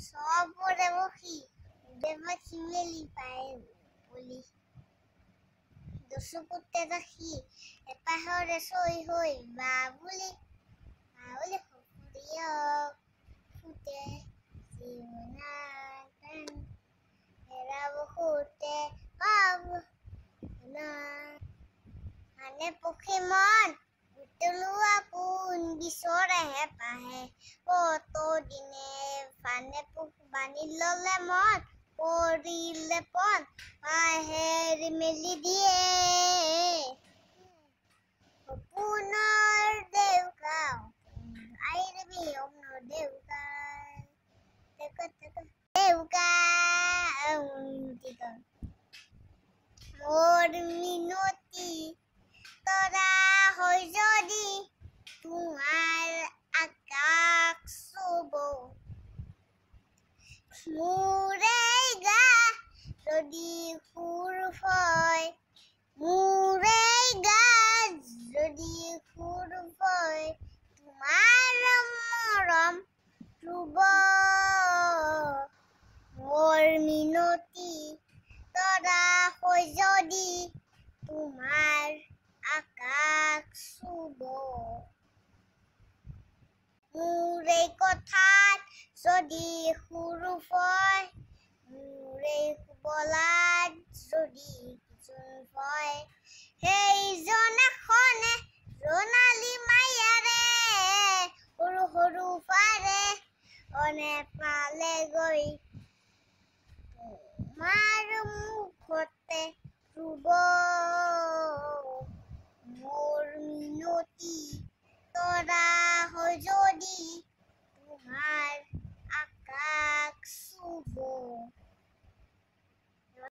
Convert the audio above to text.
সবরে বসি দেবাসি মেলি পায় বলি দসুপুতে রাখি এপাহরে সই হই বাবুলি বাবুলি ফুরিয় ফুটে জীবনাতন এরা বহুতে কাব না আনে পক্ষী মন উতলুৱা পোন বিচৰেহে পাহে কত দিনে ফানে পোক বানি ললে মন পৰিলে পন পাহেৰি মেলি দিয়ে পুনৰ দেউকাও আইৰ বিয়ম ন দেউকাই দেউকাই মোৰ মিনতি তৰা হৈ যদি তোমাৰ আকাশ চুব মোৰে গা যদি সুৰ হয় মোৰে গা যদি সুৰ হয় তোমাৰ মৰম ৰুব মোৰ মিনতি তৰা হৈ যদি তোমাৰ আকাশ চুব মোৰ এই কথাত যদি সুৰ হয় মোৰ এই সুবলাত যদি হয় সেইজন এখনে জোনালী মায়াৰে সৰু সৰু পাৰে অনে পালে গৈ তোমাৰ মুখতে ৰুব মোৰ মিনতি তৰা হৈ